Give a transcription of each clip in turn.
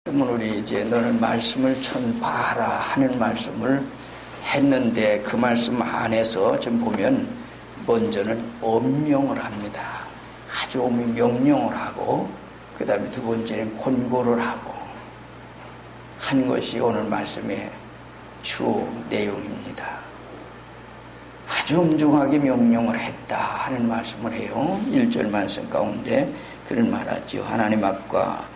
우리 이제 너는 말씀을 전파하라 하는 말씀을 했는데 그 말씀 안에서 좀 보면 먼저는 엄명을 합니다. 아주 명령을 하고 그 다음에 두 번째는 권고를 하고 한 것이 오늘 말씀의 주 내용입니다. 아주 엄중하게 명령을 했다 하는 말씀을 해요. 1절 말씀 가운데 그런 말하죠. 하나님 앞과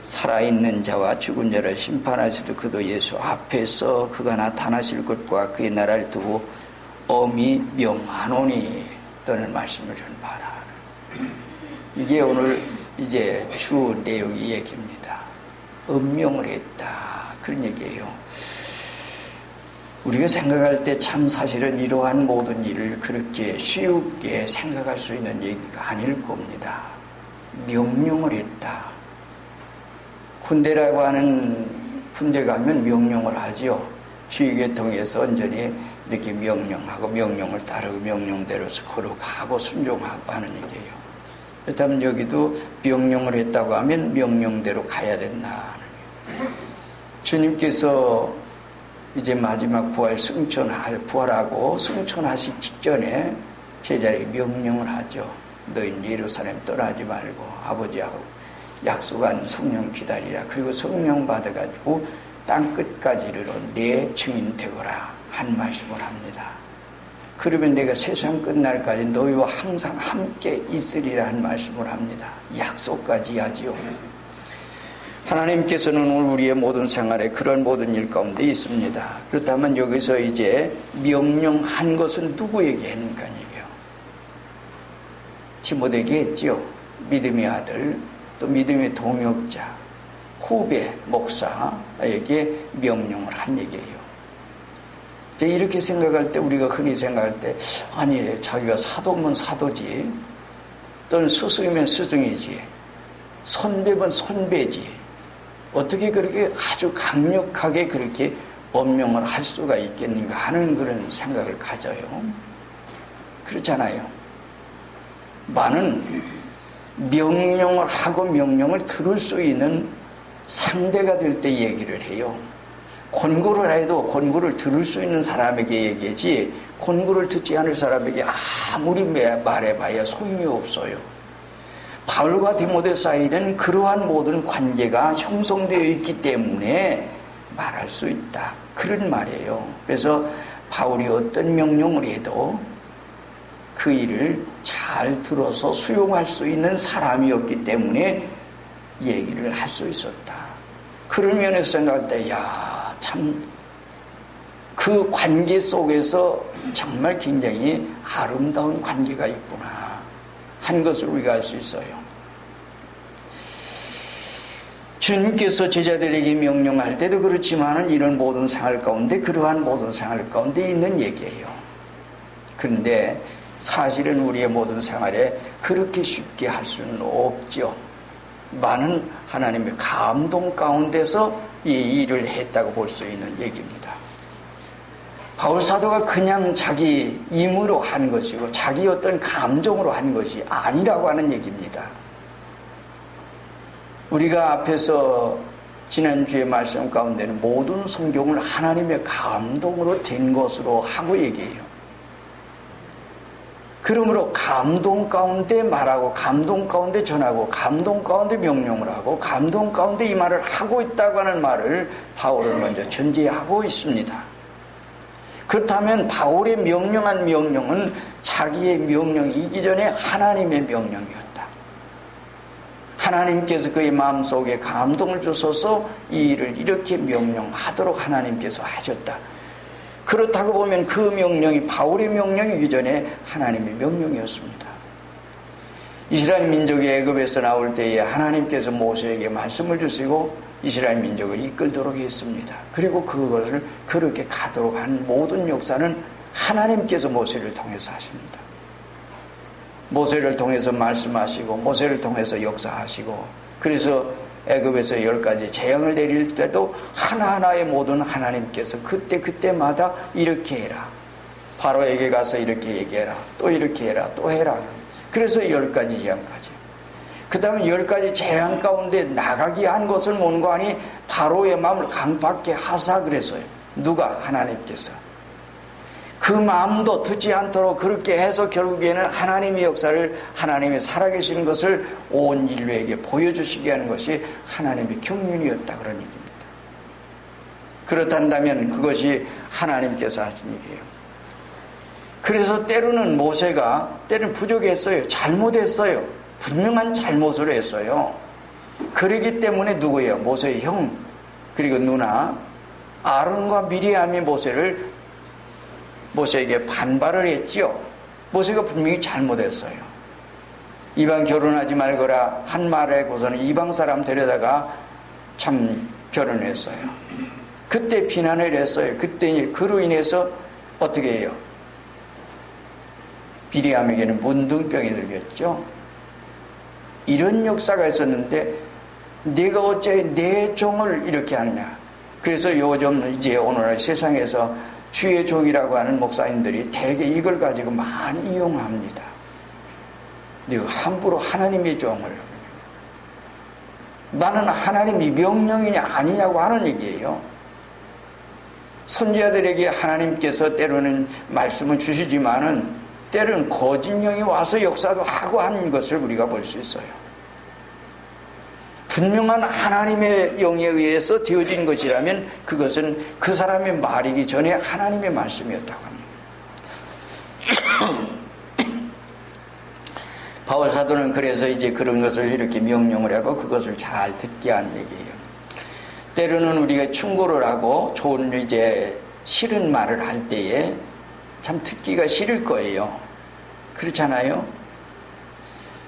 살아있는 자와 죽은 자를 심판하시도 그도 예수 앞에서 그가 나타나실 것과 그의 나라를 두고 엄히 명하노니 너는 말씀을 전파하라. 이게 오늘 이제 주 내용의 얘기입니다. 엄명을 했다 그런 얘기예요. 우리가 생각할 때 참 사실은 이러한 모든 일을 그렇게 쉽게 생각할 수 있는 얘기가 아닐 겁니다. 명령을 했다. 군대라고 하는 군대 가면 명령을 하죠. 주의계통에서 온전히 이렇게 명령하고 명령을 따르고 명령대로 걸어가고 순종하고 하는 얘기예요. 그렇다면 여기도 명령을 했다고 하면 명령대로 가야 된다 하는 얘기예요. 주님께서 이제 마지막 부활하고 승천하시기 직전에 제자에게 명령을 하죠. 너희는 예루살렘 떠나지 말고 아버지하고 약속한 성령 기다리라. 그리고 성령 받아가지고 땅끝까지 이르러 내 증인 되거라 한 말씀을 합니다. 그러면 내가 세상 끝날까지 너희와 항상 함께 있으리라 한 말씀을 합니다. 약속까지 하지요. 하나님께서는 오늘 우리의 모든 생활에 그런 모든 일 가운데 있습니다. 그렇다면 여기서 이제 명령한 것은 누구에게 했는가 얘기해요. 디모데에게 했지요. 믿음의 아들 또 믿음의 동역자 후배 목사에게 명령을 한 얘기예요. 이제 이렇게 생각할 때 우리가 흔히 생각할 때 아니 자기가 사도면 사도지 또는 스승이면 스승이지 선배면 선배지 어떻게 그렇게 아주 강력하게 그렇게 엄명을 할 수가 있겠는가 하는 그런 생각을 가져요. 그렇잖아요. 많은 명령을 하고 명령을 들을 수 있는 상대가 될 때 얘기를 해요. 권고를 해도 권고를 들을 수 있는 사람에게 얘기하지 권고를 듣지 않을 사람에게 아무리 말해봐야 소용이 없어요. 바울과 디모데 사이에는 그러한 모든 관계가 형성되어 있기 때문에 말할 수 있다. 그런 말이에요. 그래서 바울이 어떤 명령을 해도 그 일을 잘 들어서 수용할 수 있는 사람이었기 때문에 얘기를 할 수 있었다. 그런 면에서 생각할 때 참 그 관계 속에서 정말 굉장히 아름다운 관계가 있구나 한 것을 우리가 알 수 있어요. 주님께서 제자들에게 명령할 때도 그렇지만 이런 모든 생활 가운데 그러한 모든 생활 가운데 있는 얘기예요. 그런데 사실은 우리의 모든 생활에 그렇게 쉽게 할 수는 없죠. 많은 하나님의 감동 가운데서 이 일을 했다고 볼 수 있는 얘기입니다. 바울 사도가 그냥 자기 힘으로 한 것이고 자기 어떤 감정으로 한 것이 아니라고 하는 얘기입니다. 우리가 앞에서 지난주의 말씀 가운데는 모든 성경을 하나님의 감동으로 된 것으로 하고 얘기해요. 그러므로 감동 가운데 말하고 감동 가운데 전하고 감동 가운데 명령을 하고 감동 가운데 이 말을 하고 있다고 하는 말을 바울은 먼저 전제하고 있습니다. 그렇다면 바울의 명령한 명령은 자기의 명령이기 전에 하나님의 명령이었다. 하나님께서 그의 마음속에 감동을 주셔서 이 일을 이렇게 명령하도록 하나님께서 하셨다. 그렇다고 보면 그 명령이 바울의 명령이기 전에 하나님의 명령이었습니다. 이스라엘 민족이 애굽에서 나올 때에 하나님께서 모세에게 말씀을 주시고 이스라엘 민족을 이끌도록 했습니다. 그리고 그것을 그렇게 가도록 한 모든 역사는 하나님께서 모세를 통해서 하십니다. 모세를 통해서 말씀하시고 모세를 통해서 역사하시고 그래서 애굽에서 10가지 재앙을 내릴 때도 하나하나의 모든 하나님께서 그때마다 이렇게 해라. 바로에게 가서 이렇게 얘기해라. 또 이렇게 해라. 또 해라. 그래서 10가지 재앙까지. 그 다음에 10가지 재앙 가운데 나가게 한 것을 몬고하니 바로의 마음을 강팍게 하사 그랬어요. 누가? 하나님께서. 그 마음도 듣지 않도록 그렇게 해서 결국에는 하나님의 역사를, 하나님이 살아계신 것을 온 인류에게 보여주시게 하는 것이 하나님의 경륜이었다, 그런 얘기입니다. 그렇단다면 그것이 하나님께서 하신 일이에요. 그래서 때로는 모세가 때로는 부족했어요. 잘못했어요. 분명한 잘못을 했어요. 그러기 때문에 누구예요? 모세의 형 그리고 누나 아론과 미리암이 모세에게 반발을 했지요. 모세가 분명히 잘못했어요. 이방 결혼하지 말거라 한 말에 고서는 이방 사람 데려다가 참 결혼했어요. 그때 비난을 했어요. 그때 그로 인해서 어떻게 해요? 미리암에게는 문둥병이 들렸죠. 이런 역사가 있었는데 내가 어째 내 종을 이렇게 하느냐. 그래서 요즘 이제 오늘날 세상에서 주의 종이라고 하는 목사님들이 대개 이걸 가지고 많이 이용합니다. 내가 함부로 하나님의 종을, 나는 하나님이 명령이냐 아니냐고 하는 얘기예요. 선지자들에게 하나님께서 때로는 말씀을 주시지만은 때로는 거짓 영이 와서 역사도 하고 하는 것을 우리가 볼 수 있어요. 분명한 하나님의 영에 의해서 되어진 것이라면 그것은 그 사람의 말이기 전에 하나님의 말씀이었다고 합니다. 바울 사도는 그래서 이제 그런 것을 이렇게 명령을 하고 그것을 잘 듣게 하는 얘기예요. 때로는 우리가 충고를 하고 좋은 이제 싫은 말을 할 때에 참 듣기가 싫을 거예요. 그렇잖아요?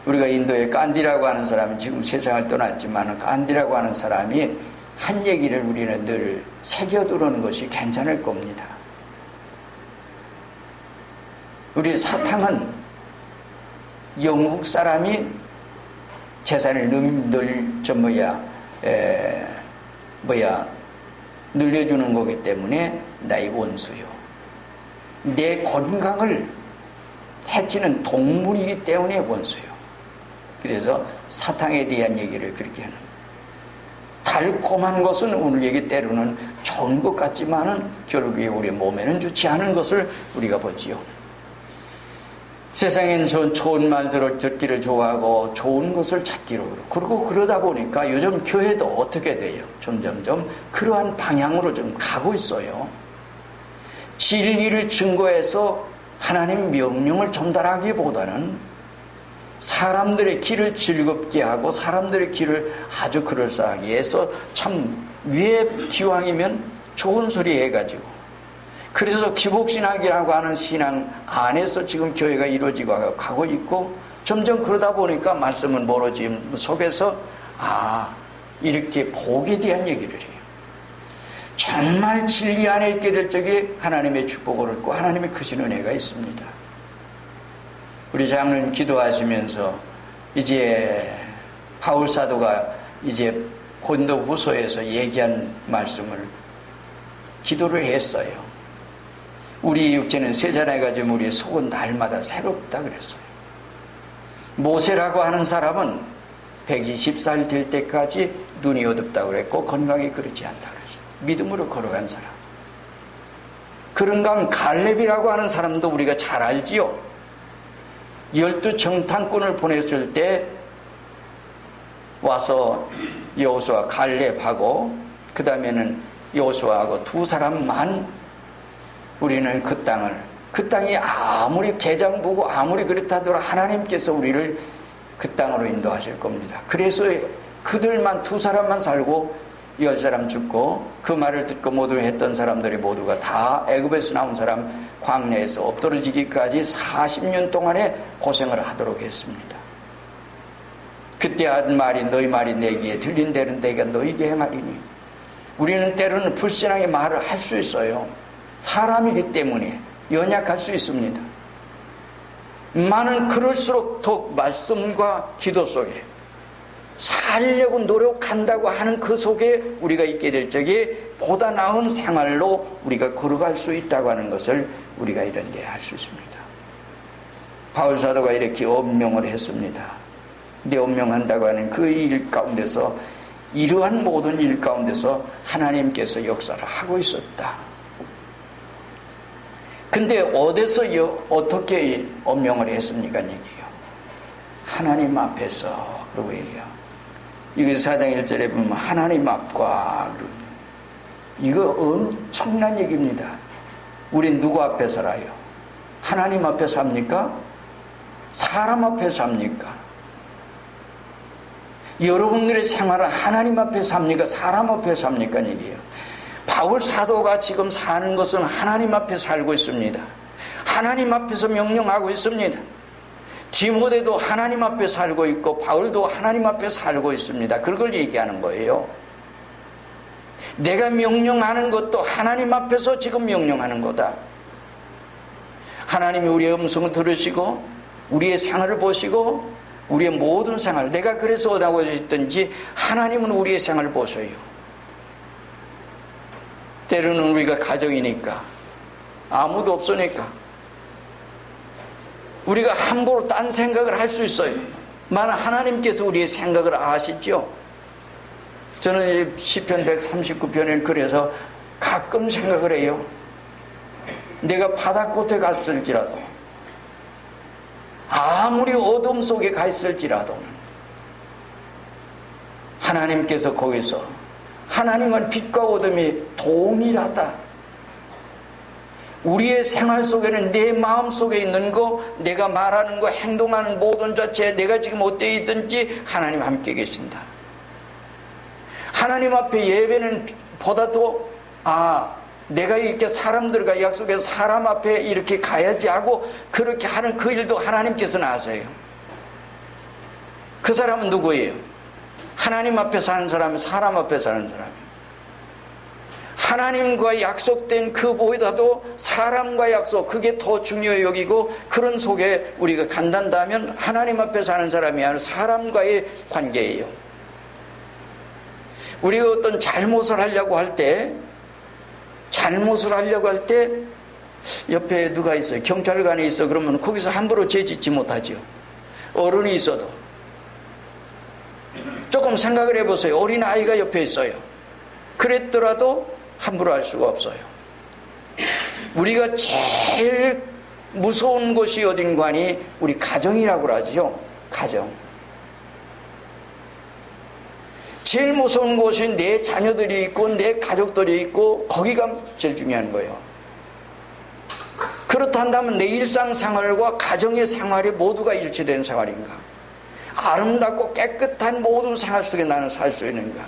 우리가 인도의 깐디라고 하는 사람이 지금 세상을 떠났지만 깐디라고 하는 사람이 한 얘기를 우리는 늘 새겨두는 것이 괜찮을 겁니다. 우리 사탕은 영국 사람이 재산을 늘려주는 거기 때문에 나의 원수요. 내 건강을 해치는 동물이기 때문에 원수요. 그래서 사탕에 대한 얘기를 그렇게 하는, 달콤한 것은 우리에게 때로는 좋은 것 같지만은 결국에 우리 몸에는 좋지 않은 것을 우리가 보지요. 세상엔 좋은 말들을 듣기를 좋아하고 좋은 것을 찾기로 그러고 그러다 보니까 요즘 교회도 어떻게 돼요? 점점점 그러한 방향으로 좀 가고 있어요. 진리를 증거해서 하나님 명령을 전달하기보다는 사람들의 길을 즐겁게 하고 사람들의 길을 아주 그럴싸하게 해서 참 왜 기왕이면 좋은 소리 해가지고, 그래서 기복신학이라고 하는 신앙 안에서 지금 교회가 이루어지고 가고 있고, 점점 그러다 보니까 말씀은 멀어짐 속에서 이렇게 복에 대한 얘기를 해요. 정말 진리 안에 있게 될 적에 하나님의 축복을 얻고 하나님의 크신 은혜가 있습니다. 우리 장로님 기도하시면서 이제 바울 사도가 이제 고린도 후서에서 얘기한 말씀을 기도를 했어요. 우리 육체는 세잔해가지고 우리의 속은 날마다 새롭다 그랬어요. 모세라고 하는 사람은 120살 될 때까지 눈이 어둡다고 그랬고 건강이 그렇지 않다 그랬어요. 믿음으로 걸어간 사람. 그런가 하면 갈렙이라고 하는 사람도 우리가 잘 알지요. 12 정탐꾼을 보냈을 때 와서 여호수아 갈렙하고 그 다음에는 여호수아하고 두 사람만 우리는 그 땅이 아무리 개장부고 아무리 그렇다더라도 하나님께서 우리를 그 땅으로 인도하실 겁니다. 그래서 그들만 두 사람만 살고 10사람 죽고 그 말을 듣고 모두 했던 사람들이 모두가 다 애굽에서 나온 사람 광야에서 엎드러지기까지 40년 동안에 고생을 하도록 했습니다. 그때 한 말이 너희 말이 내게 들린 대로 내가 너희에게 행하리니. 우리는 때로는 불신하게 말을 할 수 있어요. 사람이기 때문에 연약할 수 있습니다. 많은 그럴수록 더 말씀과 기도 속에 살려고 노력한다고 하는 그 속에 우리가 있게 될 적에 보다 나은 생활로 우리가 걸어갈 수 있다고 하는 것을 우리가 이런 데 할 수 있습니다. 바울 사도가 이렇게 엄명을 했습니다. 내 운명한다고 하는 그 일 가운데서, 이러한 모든 일 가운데서 하나님께서 역사를 하고 있었다. 근데 어디서 어떻게 운명을 했습니까? 얘기해요. 하나님 앞에서. 그러고 얘기해요. 이거 4장 1절에 보면 하나님 앞과, 이거 엄청난 얘기입니다. 우린 누구 앞에 살아요? 하나님 앞에 삽니까? 사람 앞에 삽니까? 여러분들의 생활은 하나님 앞에 삽니까? 사람 앞에 삽니까? 얘기해요. 바울 사도가 지금 사는 것은 하나님 앞에 살고 있습니다. 하나님 앞에서 명령하고 있습니다. 디모데도 하나님 앞에 살고 있고 바울도 하나님 앞에 살고 있습니다. 그걸 얘기하는 거예요. 내가 명령하는 것도 하나님 앞에서 지금 명령하는 거다. 하나님이 우리의 음성을 들으시고 우리의 생활을 보시고 우리의 모든 생활, 내가 그래서 어디하고 있든지 하나님은 우리의 생활을 보셔요. 때로는 우리가 가정이니까, 아무도 없으니까 우리가 함부로 딴 생각을 할 수 있어요. 만약 하나님께서 우리의 생각을 아시죠? 저는 시편 139편을 그래서 가끔 생각을 해요. 내가 바닷꽃에 갔을지라도, 아무리 어둠 속에 가 있을지라도 하나님께서 거기서, 하나님은 빛과 어둠이 동일하다. 우리의 생활 속에는 내 마음 속에 있는 거, 내가 말하는 거, 행동하는 모든 자체, 내가 지금 어디에 있든지 하나님 함께 계신다. 하나님 앞에 예배는 보다도, 내가 이렇게 사람들과 약속해서 사람 앞에 이렇게 가야지 하고 그렇게 하는 그 일도 하나님께서는 아세요. 그 사람은 누구예요? 하나님 앞에 사는 사람이, 사람 앞에 사는 사람이에요. 하나님과 약속된 그보다도 사람과 약속, 그게 더 중요해 여기고, 그런 속에 우리가 간단하면 하나님 앞에 사는 사람이 아니라 사람과의 관계예요. 우리가 어떤 잘못을 하려고 할 때 옆에 누가 있어요? 경찰관이 있어. 그러면 거기서 함부로 죄 짓지 못하죠. 어른이 있어도. 조금 생각을 해보세요. 어린아이가 옆에 있어요. 그랬더라도 함부로 할 수가 없어요. 우리가 제일 무서운 곳이 어딘가니 우리 가정이라고 하죠. 가정. 제일 무서운 곳이 내 자녀들이 있고 내 가족들이 있고, 거기가 제일 중요한 거예요. 그렇다면 내 일상생활과 가정의 생활이 모두가 일치된 생활인가? 아름답고 깨끗한 모든 생활 속에 나는 살 수 있는가?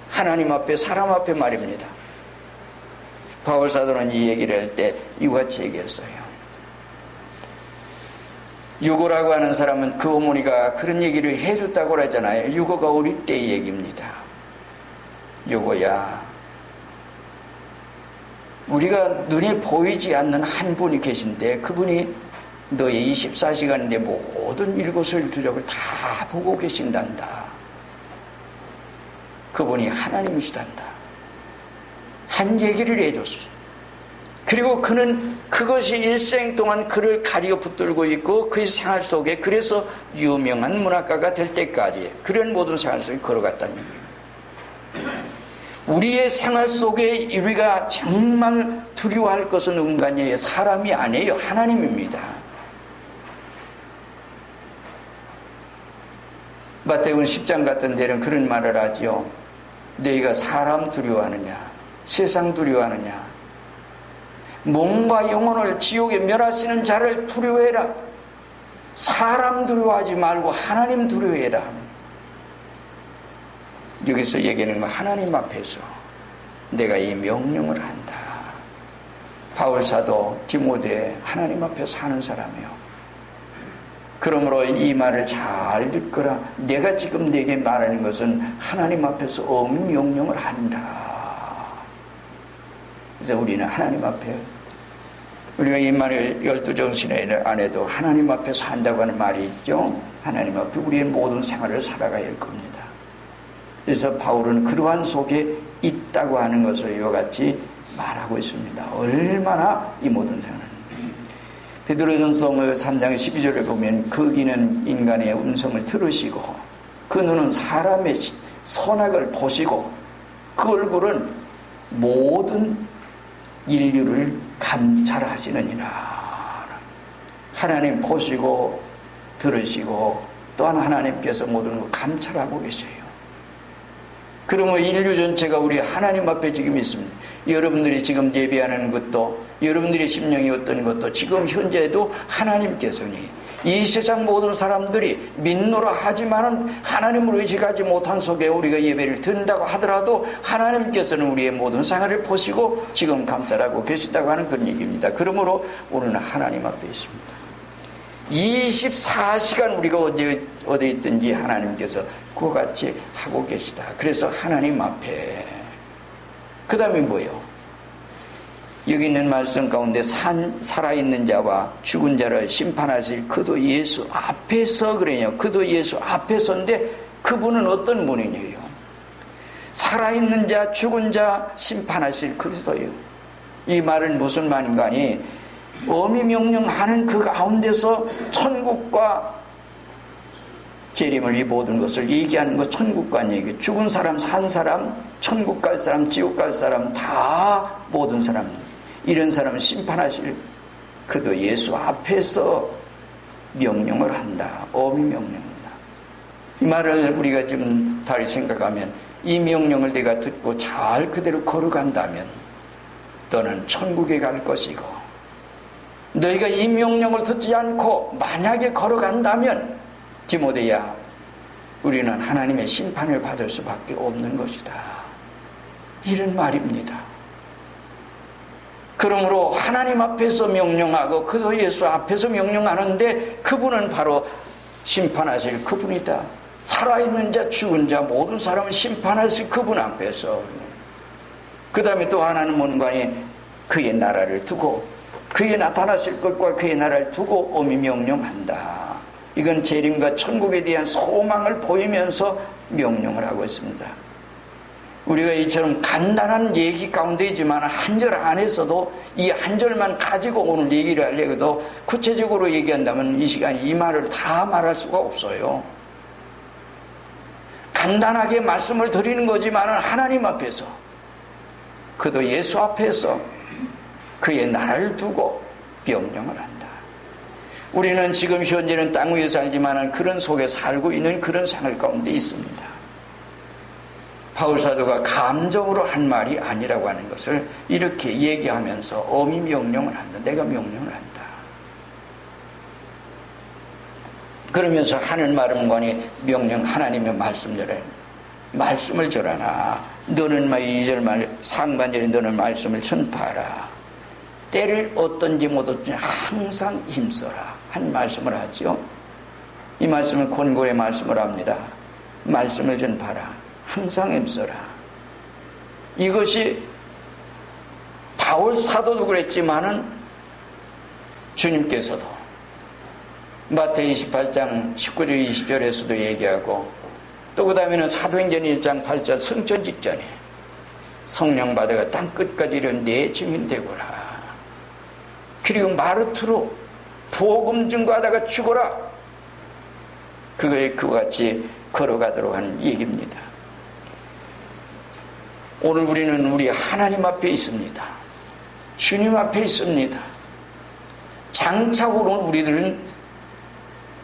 하나님 앞에, 사람 앞에 말입니다. 바울 사도는 이 얘기를 할 때 이와 같이 얘기했어요. 유고라고 하는 사람은 그 어머니가 그런 얘기를 해줬다고 하잖아요. 유고가 어릴 때의 얘기입니다. 유고야, 우리가 눈에 보이지 않는 한 분이 계신데 그분이 너의 24시간인데 모든 일거수일투족을 다 보고 계신단다. 그분이 하나님이시단다. 한 얘기를 해줬어. 그리고 그는 그것이 일생 동안 그를 가지고 붙들고 있고 그의 생활 속에, 그래서 유명한 문학가가 될 때까지 그런 모든 생활 속에 걸어갔다는 얘기예요. 우리의 생활 속에 우리가 정말 두려워할 것은 인간이에요. 사람이 아니에요. 하나님입니다. 마태복음 10장 같은 데는 그런 말을 하죠. 너희가 사람 두려워하느냐, 세상 두려워하느냐, 몸과 영혼을 지옥에 멸하시는 자를 두려워해라. 사람 두려워하지 말고 하나님 두려워해라. 여기서 얘기하는 건 하나님 앞에서 내가 이 명령을 한다. 바울사도 디모데 하나님 앞에 사는 사람이요. 그러므로 이 말을 잘 듣거라. 내가 지금 네게 말하는 것은 하나님 앞에서 명령을 한다. 그래서 우리는 하나님 앞에, 우리가 이 말을 12정신회 안에도 하나님 앞에 산다고 하는 말이 있죠. 하나님 앞에 우리의 모든 생활을 살아가야 할 겁니다. 그래서 바울은 그러한 속에 있다고 하는 것을 이와 같이 말하고 있습니다. 얼마나 이 모든 생활은. 베드로전서 3장 12절에 보면 그 귀는 인간의 음성을 들으시고 그 눈은 사람의 선악을 보시고 그 얼굴은 모든 인류를 감찰하시느니라. 하나님 보시고 들으시고 또한 하나님께서 모든 걸 감찰하고 계셔요. 그러면 인류 전체가 우리 하나님 앞에 지금 있습니다. 여러분들이 지금 예배하는 것도, 여러분들의 심령이 어떤 것도 지금 현재도 하나님께서니 이 세상 모든 사람들이 믿노라 하지만은 하나님을 의식하지 못한 속에 우리가 예배를 드린다고 하더라도 하나님께서는 우리의 모든 생활을 보시고 지금 감찰하고 계시다고 하는 그런 얘기입니다. 그러므로 우리는 하나님 앞에 있습니다. 24시간 우리가 어디 있든지 하나님께서 그와 같이 하고 계시다. 그래서 하나님 앞에, 그 다음에 뭐예요? 여기 있는 말씀 가운데 살아있는 자와 죽은 자를 심판하실 그도 예수 앞에서 그래요. 그도 예수 앞에서인데 그분은 어떤 분이에요? 살아있는 자, 죽은 자 심판하실 그리스도예요. 이 말은 무슨 말인가 하니 어미 명령하는 그 가운데서 천국과 재림을 이 모든 것을 얘기하는 것, 천국과 얘기. 죽은 사람, 산 사람, 천국 갈 사람, 지옥 갈 사람 다 모든 사람, 이런 사람을 심판하실 그도 예수 앞에서 명령을 한다. 어미 명령한다. 이 말을 우리가 좀 다르게 생각하면 이 명령을 내가 듣고 잘 그대로 걸어간다면 너는 천국에 갈 것이고, 너희가 이 명령을 듣지 않고 만약에 걸어간다면 디모데야, 우리는 하나님의 심판을 받을 수밖에 없는 것이다. 이런 말입니다. 그러므로 하나님 앞에서 명령하고 그도 예수 앞에서 명령하는데 그분은 바로 심판하실 그분이다. 살아있는 자, 죽은 자 모든 사람을 심판하실 그분 앞에서. 그 다음에 또 하나는 뭔가에 그의 나라를 두고 그의 나타나실 것과 그의 나라를 두고 엄히 명령한다. 이건 재림과 천국에 대한 소망을 보이면서 명령을 하고 있습니다. 우리가 이처럼 간단한 얘기 가운데이지만 한 절 안에서도 이 한 절만 가지고 오늘 얘기를 하려고도 구체적으로 얘기한다면 이 시간에 이 말을 다 말할 수가 없어요. 간단하게 말씀을 드리는 거지만 하나님 앞에서, 그도 예수 앞에서 그의 나라를 두고 명령을 한다. 우리는 지금 현재는 땅 위에 살지만 그런 속에 살고 있는 그런 생활 가운데 있습니다. 바울 사도가 감정으로 한 말이 아니라고 하는 것을 이렇게 얘기하면서 엄히 명령을 한다. 내가 명령을 한다. 그러면서 하늘 말음관이 명령, 하나님의 말씀을 전하나 너는 2절 말 상반절에 너는 말씀을 전파하라. 때를 어떤지 못 어떤지 항상 힘써라 한 말씀을 하죠. 이 말씀은 권고의 말씀을 합니다. 말씀을 전파하라. 항상 힘써라. 이것이 바울 사도도 그랬지만은 주님께서도 마태복음 28장 19절 20절에서도 얘기하고, 또 그 다음에는 사도행전 1장 8절 성전 직전에 성령 받아가 땅 끝까지 이른 내 증인 되거라. 그리고 마르트로 복음 증거하다가 죽어라. 그거에 그와 같이 걸어가도록 하는 얘기입니다. 오늘 우리는 우리 하나님 앞에 있습니다. 주님 앞에 있습니다. 장차 오늘 우리들은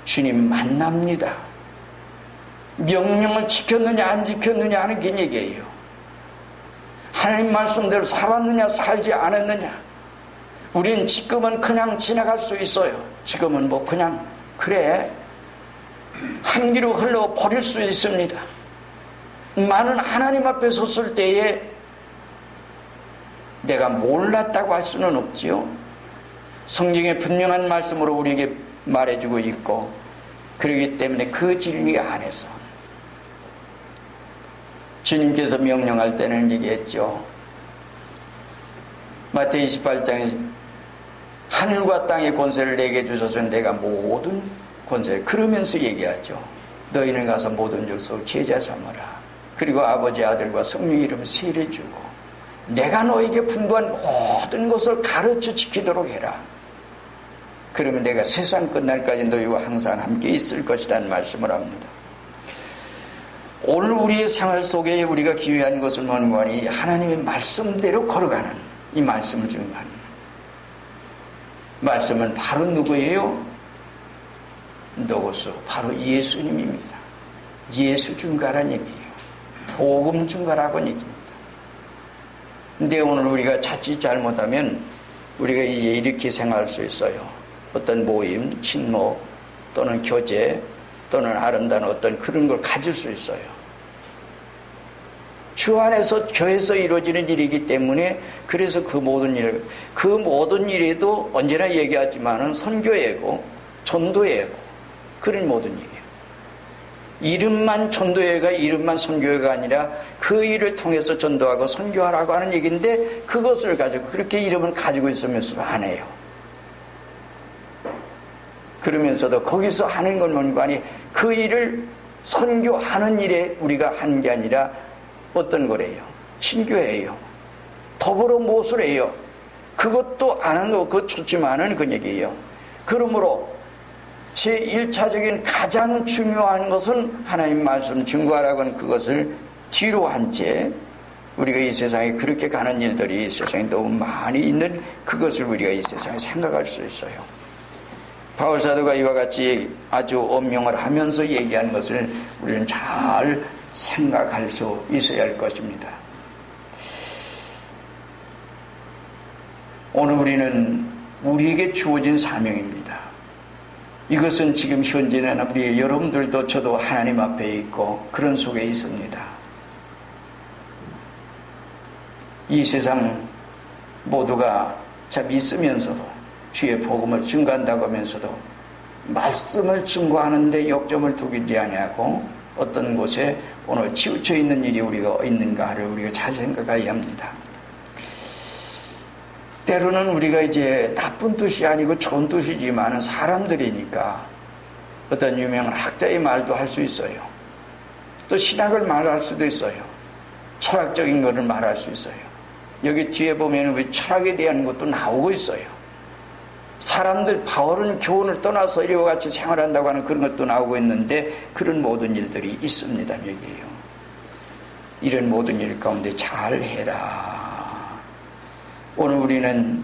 주님 만납니다. 명령을 지켰느냐 안 지켰느냐 하는 게 얘기예요. 하나님 말씀대로 살았느냐 살지 않았느냐. 우리는 지금은 그냥 지나갈 수 있어요. 지금은 뭐 그냥 그래 한 길로 흘러버릴 수 있습니다. 많은 하나님 앞에 섰을 때에 내가 몰랐다고 할 수는 없지요. 성경의 분명한 말씀으로 우리에게 말해주고 있고, 그렇기 때문에 그 진리 안에서 주님께서 명령할 때는 얘기했죠. 마태복음 28장에 하늘과 땅의 권세를 내게 주셔서 내가 모든 권세를, 그러면서 얘기하죠. 너희는 가서 모든 족속 제자 삼으라. 그리고 아버지 아들과 성령 이름 세례주고 내가 너에게 분부한 모든 것을 가르쳐 지키도록 해라. 그러면 내가 세상 끝날까지 너희와 항상 함께 있을 것이라는 말씀을 합니다. 오늘 우리의 생활 속에 우리가 기회한 것을 원관이 하나님의 말씀대로 걸어가는 이 말씀을 증거하는 말씀은 바로 누구예요? 누구소? 바로 예수님입니다. 예수 증거하라는 얘기예요. 복음 증거라고 얘기입니다. 근데 오늘 우리가 자칫 잘못하면 우리가 이제 이렇게 생각할 수 있어요. 어떤 모임, 친목 또는 교제 또는 아름다운 어떤 그런 걸 가질 수 있어요. 주 안에서 교회에서 이루어지는 일이기 때문에 그래서 그 모든 일에도 언제나 얘기하지만은 선교회고 전도회고 그런 모든 일이에요. 이름만 전도회가 이름만 선교회가 아니라 그 일을 통해서 전도하고 선교하라고 하는 얘기인데 그것을 가지고 그렇게 이름을 가지고 있으면서도 안 해요. 그러면서도 거기서 하는 건 뭔가 아니 그 일을 선교하는 일에 우리가 하는 게 아니라 어떤 거래요? 친교회예요. 더불어 모술해요. 그것도 안 하는 거 그것 좋지만은 그 얘기예요. 그러므로 제1차적인 가장 중요한 것은 하나님 말씀 증거하라고 하는 그것을 뒤로 한 채 우리가 이 세상에 그렇게 가는 일들이 이 세상에 너무 많이 있는 그것을 우리가 이 세상에 생각할 수 있어요. 바울사도가 이와 같이 아주 엄명을 하면서 얘기하는 것을 우리는 잘 생각할 수 있어야 할 것입니다. 오늘 우리는 우리에게 주어진 사명입니다. 이것은 지금 현재는 우리 여러분들도 저도 하나님 앞에 있고 그런 속에 있습니다. 이 세상 모두가 참 믿으면서도 주의 복음을 증거한다고 하면서도 말씀을 증거하는데 역점을 두지 아니하고 어떤 곳에 오늘 치우쳐 있는 일이 우리가 있는가를 우리가 잘 생각해야 합니다. 때로는 우리가 이제 나쁜 뜻이 아니고 좋은 뜻이지만 사람들이니까 어떤 유명한 학자의 말도 할 수 있어요. 또 신학을 말할 수도 있어요. 철학적인 것을 말할 수 있어요. 여기 뒤에 보면 철학에 대한 것도 나오고 있어요. 사람들 바울은 교훈을 떠나서 이와 같이 생활한다고 하는 그런 것도 나오고 있는데 그런 모든 일들이 있습니다. 여기에요. 이런 모든 일 가운데 잘 해라. 오늘 우리는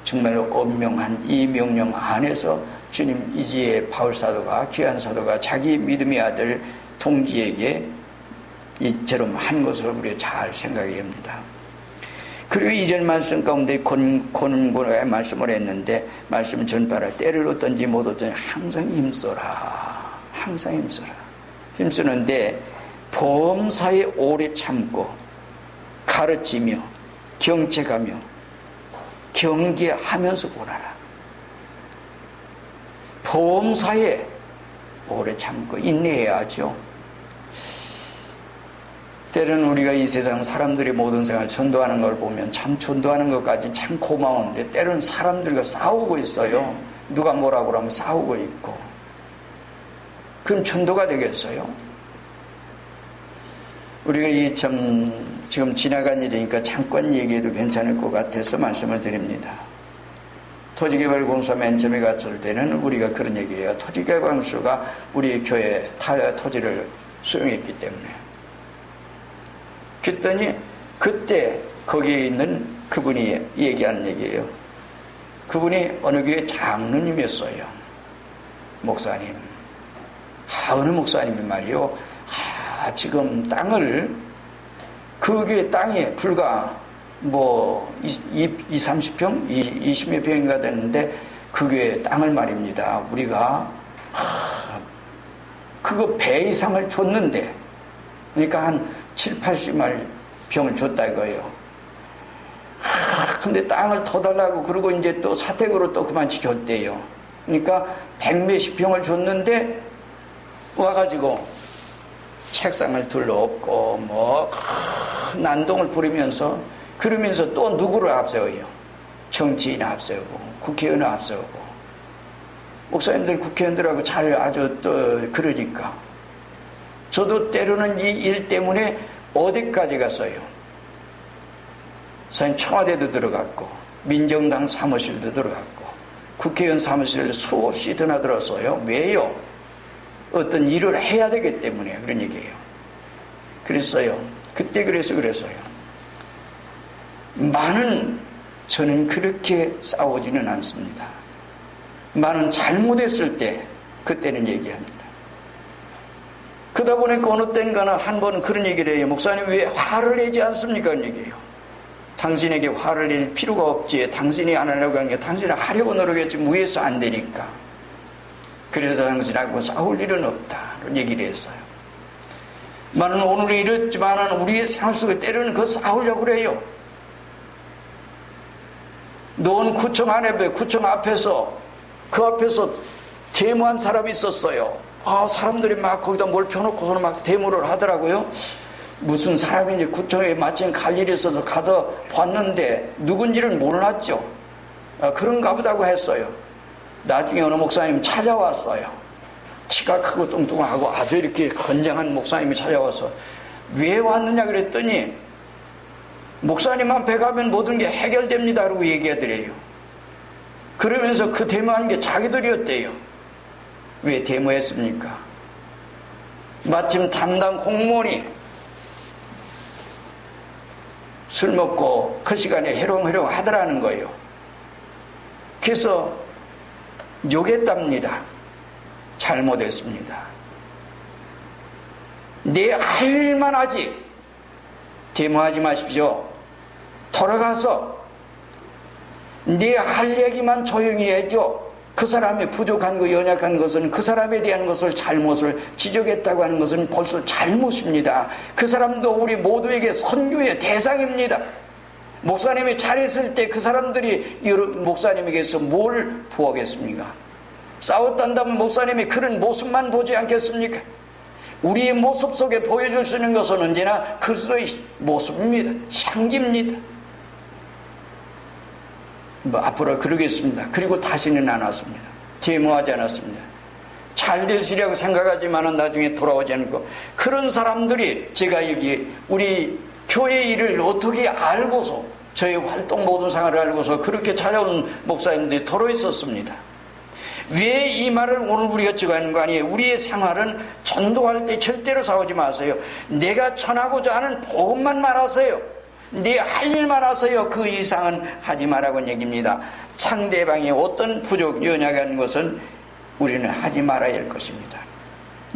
정말 엄명한 이 명령 안에서 주님 이지혜 바울사도가 귀한 사도가 자기 믿음의 아들 동지에게 이처럼 한 것을 우리가 잘 생각해야 합니다. 그리고 이전 말씀 가운데 권고의 말씀을 했는데 말씀 전파라 때를 얻든지 못 얻든지 항상 힘써라. 항상 힘써라. 힘쓰는데 범사에 오래 참고 가르치며 경책하며 경계하면서 보라라. 범사에 오래 참고 인내해야죠. 때로는 우리가 이 세상 사람들이 모든 생활 전도하는 걸 보면 참 전도하는 것까지 참 고마운데 때로는 사람들과 싸우고 있어요. 누가 뭐라고 하면 싸우고 있고. 그럼 전도가 되겠어요? 우리가 이 참 지금 지나간 일이니까 잠깐 얘기해도 괜찮을 것 같아서 말씀을 드립니다. 토지개발공사 맨 처음에 갔을 때는 우리가 그런 얘기예요. 토지개발공사가 우리 교회 토지를 수용했기 때문에. 그랬더니 그때 거기에 있는 그분이 얘기하는 얘기예요. 그분이 어느 교회 장로님이었어요. 목사님. 어느 목사님이 말이요. 지금 땅을 그 교회 땅이 불과 30평? 20몇 평인가 되는데 그 교회 땅을 말입니다. 우리가 그거 배 이상을 줬는데 그러니까 한 7, 80만 평을 줬다 이거예요. 근데 땅을 더 달라고 그러고 이제 또 사택으로 또 그만치 줬대요. 그러니까 100몇십 평을 줬는데 와가지고 책상을 둘러엎고 큰 난동을 부리면서 그러면서 또 누구를 앞세워요? 정치인 앞세우고 국회의원 앞세우고 목사님들 국회의원들하고 잘 아주 또 그러니까 저도 때로는 이 일 때문에 어디까지 갔어요? 사실 청와대도 들어갔고 민정당 사무실도 들어갔고 국회의원 사무실에 수없이 드나들었어요. 왜요? 어떤 일을 해야 되기 때문에 그런 얘기예요. 그랬어요. 그때 그랬어요. 저는 그렇게 싸우지는 않습니다. 잘못했을 때 그때는 얘기합니다. 그러다 보니까 어느 땐가는 한 번 그런 얘기를 해요. 목사님 왜 화를 내지 않습니까? 그런 얘기예요. 당신에게 화를 낼 필요가 없지. 당신이 안 하려고 하는 게 당신이 하려고 노력했지 위해서 안 되니까. 그래서 당신하고 싸울 일은 없다. 그런 얘기를 했어요. 나는 오늘 이렇지만 우리의 생활 속에 때로는 그 싸우려고 그래요. 논구청 구청 앞에서 그 앞에서 데모한 사람이 있었어요. 사람들이 막 거기다 뭘 펴놓고서는 막 데모를 하더라고요. 무슨 사람인지 구청에 마침 갈 일이 있어서 가서 봤는데 누군지는 몰랐죠. 그런가 보다고 했어요. 나중에 어느 목사님 찾아왔어요. 키가 크고 뚱뚱하고 아주 이렇게 건장한 목사님이 찾아와서 왜 왔느냐 그랬더니 목사님 앞에 가면 모든 게 해결됩니다 라고 얘기하더래요. 그러면서 그 데모한 게 자기들이었대요. 왜 데모했습니까? 마침 담당 공무원이 술 먹고 그 시간에 해롱해롱 하더라는 거예요. 그래서 욕했답니다. 잘못했습니다. 내 할 일만 하지 데모하지 마십시오. 돌아가서 내 할 얘기만 조용히 해줘. 그 사람의 부족한 거 연약한 것은 그 사람에 대한 것을 잘못을 지적했다고 하는 것은 벌써 잘못입니다. 그 사람도 우리 모두에게 선교의 대상입니다. 목사님이 잘했을 때 그 사람들이 목사님에게서 뭘 부하겠습니까? 싸웠단다면 목사님이 그런 모습만 보지 않겠습니까? 우리의 모습 속에 보여줄 수 있는 것은 언제나 그리스도의 모습입니다. 향기입니다. 앞으로 그러겠습니다. 그리고 다시는 안 왔습니다. 데모하지 않았습니다. 잘 되시려고 생각하지만 나중에 돌아오지 않고 그런 사람들이 제가 여기 우리 교회 일을 어떻게 알고서 저의 활동 모든 생활을 알고서 그렇게 찾아온 목사님들이 더러 있었습니다. 왜 이 말을 오늘 우리가 지고 하는 거 아니에요? 우리의 생활은 전도할 때 절대로 싸우지 마세요. 내가 전하고자 하는 복음만 말하세요. 네 할 일만 하세요. 그 이상은 하지 말라고 얘기입니다. 상대방의 어떤 부족, 연약한 것은 우리는 하지 말아야 할 것입니다.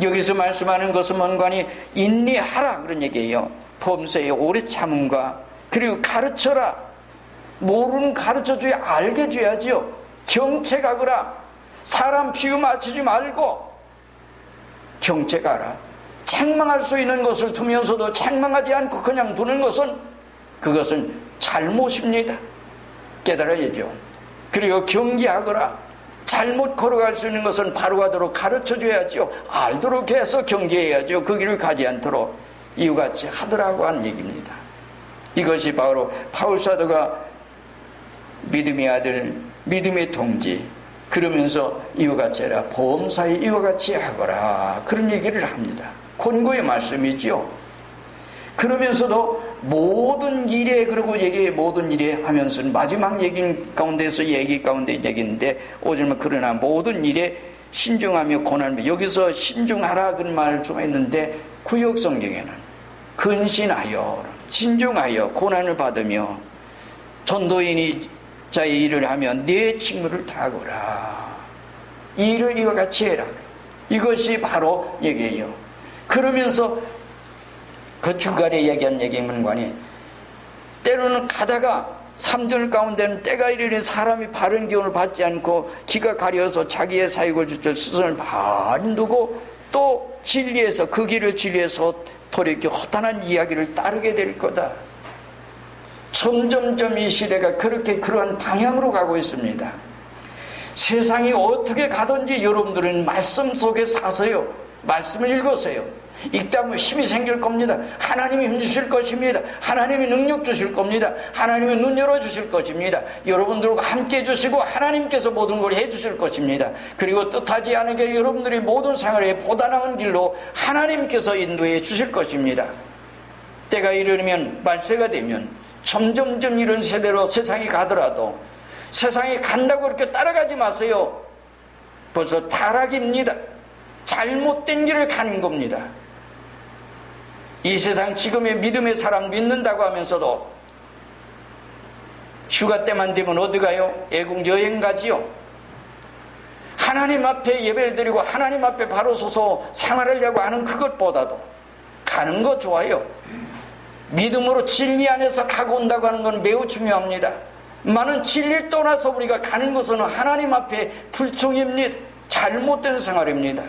여기서 말씀하는 것은 뭔가니 인내하라 그런 얘기예요. 범사에 오래 참음과 그리고 가르쳐라. 모르는 가르쳐줘야 알게 줘야지요. 경책하거라. 사람 비유 맞추지 말고 경책하라. 책망할 수 있는 것을 두면서도 책망하지 않고 그냥 두는 것은 그것은 잘못입니다. 깨달아야죠. 그리고 경계하거라. 잘못 걸어갈 수 있는 것은 바로 가도록 가르쳐줘야죠. 알도록 해서 경계해야죠. 그 길을 가지 않도록 이유같이 하더라고 하는 얘기입니다. 이것이 바로 바울사도가 믿음의 아들, 믿음의 동지 그러면서 이와 같이 해라. 보험사에 이와 같이 하거라. 그런 얘기를 합니다. 권고의 말씀이죠. 그러면서도 모든 일에 그러고 얘기해 모든 일에 하면서 마지막 얘기 가운데서 얘기 가운데 얘기인데 오늘은 그러나 모든 일에 신중하며 고난하며 여기서 신중하라 그런 말을 좀 했는데 구역 성경에는 근신하여 신중하여 고난을 받으며 전도인이 자의 일을 하면 내 직무를 다하거라. 이 일을 이와 같이 해라. 이것이 바로 얘기예요. 그러면서 그 중간에 얘기한 얘기는 관이 때로는 가다가 3절 가운데는 때가 이르니 사람이 바른 기운을 받지 않고 기가 가려서 자기의 사익을 주쳐 스스로를 많이 두고 또 진리에서 그 길을 진리에서 돌이켜 허탄한 이야기를 따르게 될 거다. 점점점 이 시대가 그러한 방향으로 가고 있습니다. 세상이 어떻게 가든지 여러분들은 말씀 속에 사세요. 말씀을 읽으세요. 읽다 보면 힘이 생길 겁니다. 하나님이 힘 주실 것입니다. 하나님이 능력 주실 겁니다. 하나님이 눈 열어주실 것입니다. 여러분들과 함께 해주시고 하나님께서 모든 걸 해주실 것입니다. 그리고 뜻하지 않게 여러분들이 모든 생활에 보다 나은 길로 하나님께서 인도해 주실 것입니다. 때가 이르면 말세가 되면 점점점 이런 세대로 세상이 가더라도 세상에 간다고 그렇게 따라가지 마세요. 벌써 타락입니다. 잘못된 길을 가는 겁니다. 이 세상 지금의 믿음의 사람 믿는다고 하면서도 휴가 때만 되면 어디 가요? 애국 여행 가지요. 하나님 앞에 예배를 드리고 하나님 앞에 바로 서서 생활하려고 하는 그것보다도 가는 거 좋아요. 믿음으로 진리 안에서 가고 온다고 하는 건 매우 중요합니다. 많은 진리를 떠나서 우리가 가는 것은 하나님 앞에 불충입니다. 잘못된 생활입니다.